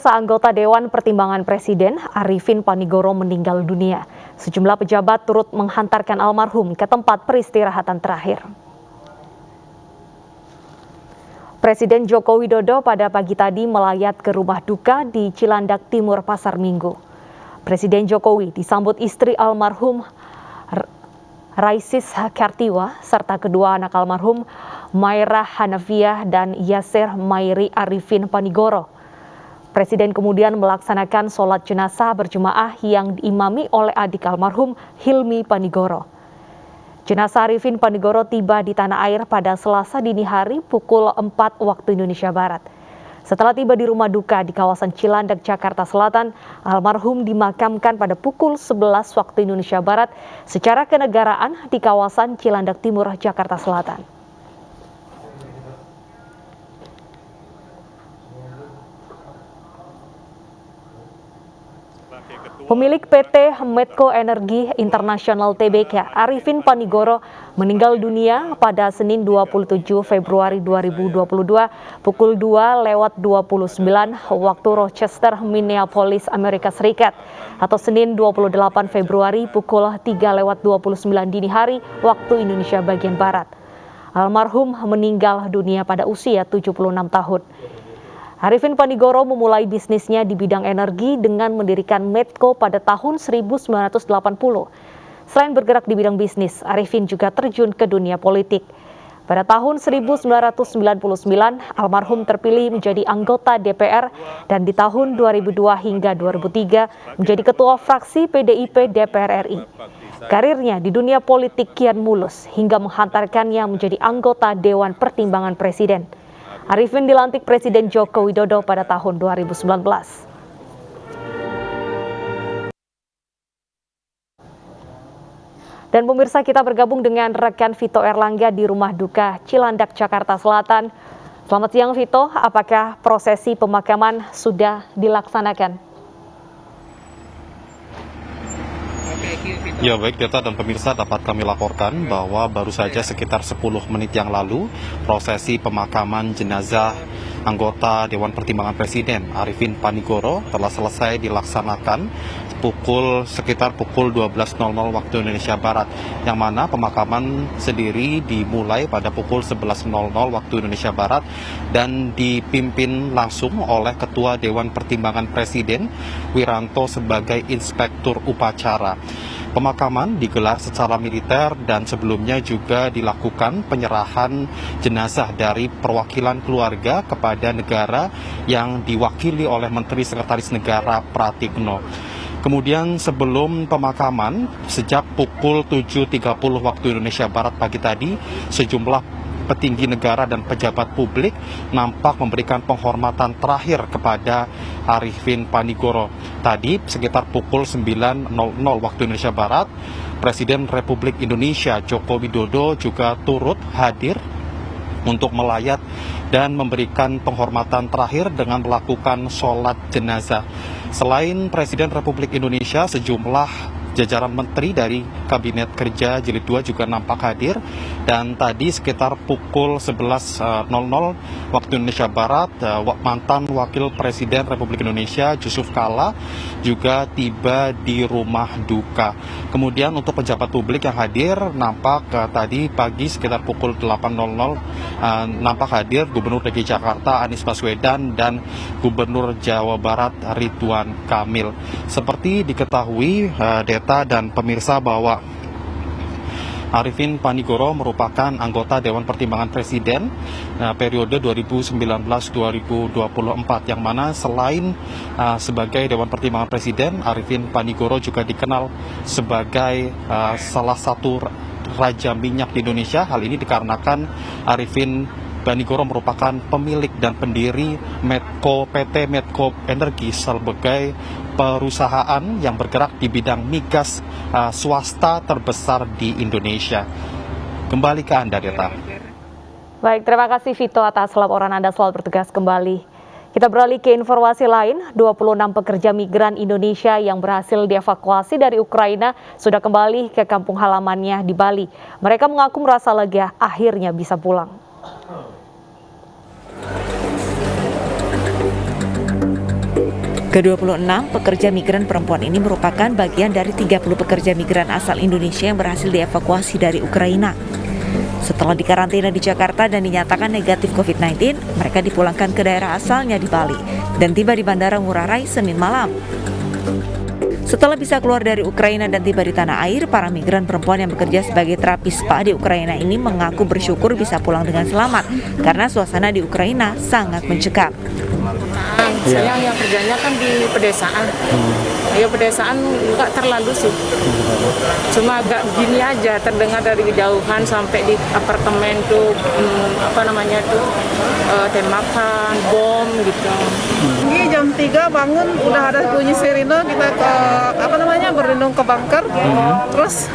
Pemirsa, anggota Dewan Pertimbangan Presiden Arifin Panigoro meninggal dunia. Sejumlah pejabat turut menghantarkan almarhum ke tempat peristirahatan terakhir. Presiden Joko Widodo pada pagi tadi melayat ke rumah duka di Cilandak Timur, Pasar Minggu. Presiden Jokowi disambut istri almarhum Raisis Kartiwa serta kedua anak almarhum Mairah Hanafiah dan Yasir Mairi Arifin Panigoro. Presiden kemudian melaksanakan sholat jenazah berjemaah yang diimami oleh adik almarhum Hilmi Panigoro. Jenazah Arifin Panigoro tiba di tanah air pada Selasa dini hari pukul 4 waktu Indonesia Barat. Setelah tiba di rumah duka di kawasan Cilandak, Jakarta Selatan, almarhum dimakamkan pada pukul 11 waktu Indonesia Barat secara kenegaraan di kawasan Cilandak Timur, Jakarta Selatan. Pemilik PT Medco Energi Internasional Tbk, Arifin Panigoro, meninggal dunia pada Senin 27 Februari 2022 pukul 2:29 waktu Rochester, Minneapolis, Amerika Serikat, atau Senin 28 Februari pukul 3:29 dini hari waktu Indonesia bagian Barat. Almarhum meninggal dunia pada usia 76 tahun. Arifin Panigoro memulai bisnisnya di bidang energi dengan mendirikan Medco pada tahun 1980. Selain bergerak di bidang bisnis, Arifin juga terjun ke dunia politik. Pada tahun 1999, almarhum terpilih menjadi anggota DPR dan di tahun 2002 hingga 2003 menjadi ketua fraksi PDIP DPR RI. Karirnya di dunia politik kian mulus hingga menghantarkannya menjadi anggota Dewan Pertimbangan Presiden. Arifin dilantik Presiden Joko Widodo pada tahun 2019. Dan pemirsa, kita bergabung dengan rekan Vito Erlangga di rumah duka Cilandak, Jakarta Selatan. Selamat siang Vito, apakah prosesi pemakaman sudah dilaksanakan? Ya baik, Deta dan pemirsa, dapat kami laporkan bahwa baru saja sekitar 10 menit yang lalu prosesi pemakaman jenazah anggota Dewan Pertimbangan Presiden Arifin Panigoro telah selesai dilaksanakan sekitar pukul 12.00 waktu Indonesia Barat, yang mana pemakaman sendiri dimulai pada pukul 11.00 waktu Indonesia Barat dan dipimpin langsung oleh Ketua Dewan Pertimbangan Presiden Wiranto sebagai inspektur upacara. Pemakaman digelar secara militer dan sebelumnya juga dilakukan penyerahan jenazah dari perwakilan keluarga kepada negara yang diwakili oleh Menteri Sekretaris Negara Pratikno. Kemudian sebelum pemakaman, sejak pukul 7.30 waktu Indonesia Barat pagi tadi, sejumlah petinggi negara dan pejabat publik nampak memberikan penghormatan terakhir kepada Arifin Panigoro. Tadi sekitar pukul 9.00 waktu Indonesia Barat, Presiden Republik Indonesia Joko Widodo juga turut hadir untuk melayat dan memberikan penghormatan terakhir dengan melakukan sholat jenazah. Selain Presiden Republik Indonesia, sejumlah jajaran menteri dari Kabinet Kerja Jilid 2 juga nampak hadir, dan tadi sekitar pukul 11.00 waktu Indonesia Barat, mantan Wakil Presiden Republik Indonesia Yusuf Kala juga tiba di rumah duka. Kemudian untuk pejabat publik yang hadir nampak tadi pagi sekitar pukul 8.00 nampak hadir Gubernur DKI Jakarta Anies Baswedan dan Gubernur Jawa Barat Ridwan Kamil. Seperti diketahui Deta dan pemirsa bahwa Arifin Panigoro merupakan anggota Dewan Pertimbangan Presiden periode 2019-2024, yang mana selain sebagai Dewan Pertimbangan Presiden, Arifin Panigoro juga dikenal sebagai salah satu raja minyak di Indonesia. Hal ini dikarenakan Arifin Panigoro merupakan pemilik dan pendiri PT Medco Energi sebagai perusahaan yang bergerak di bidang migas swasta terbesar di Indonesia. Kembali ke Anda, Deta. Baik, terima kasih Vito atas laporan Anda. Selamat bertugas kembali. Kita beralih ke informasi lain. 26 pekerja migran Indonesia yang berhasil dievakuasi dari Ukraina sudah kembali ke kampung halamannya di Bali. Mereka mengaku merasa lega akhirnya bisa pulang. Ke-26 pekerja migran perempuan ini merupakan bagian dari 30 pekerja migran asal Indonesia yang berhasil dievakuasi dari Ukraina. Setelah dikarantina di Jakarta dan dinyatakan negatif COVID-19, mereka dipulangkan ke daerah asalnya di Bali dan tiba di Bandara Ngurah Rai Senin malam. Setelah bisa keluar dari Ukraina dan tiba di tanah air, para migran perempuan yang bekerja sebagai terapis spa di Ukraina ini mengaku bersyukur bisa pulang dengan selamat karena suasana di Ukraina sangat mencekam. Saya yang kerjanya kan di pedesaan. Ya pedesaan nggak terlalu sih. Cuma agak gini aja, terdengar dari kejauhan sampai di apartemen tuh tembakan, bom gitu. Ini jam 3 bangun udah ada bunyi sirine, kita ke berlindung ke bunker. Terus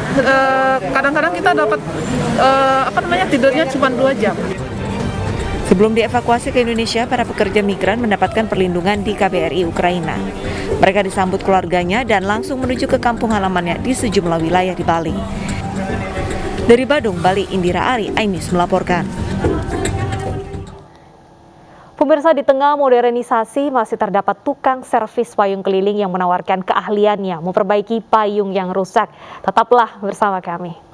kadang-kadang kita dapat tidurnya cuma 2 jam. Sebelum dievakuasi ke Indonesia, para pekerja migran mendapatkan perlindungan di KBRI Ukraina. Mereka disambut keluarganya dan langsung menuju ke kampung halamannya di sejumlah wilayah di Bali. Dari Badung, Bali, Indira Ari, iNews melaporkan. Pemirsa, di tengah modernisasi masih terdapat tukang servis payung keliling yang menawarkan keahliannya memperbaiki payung yang rusak. Tetaplah bersama kami.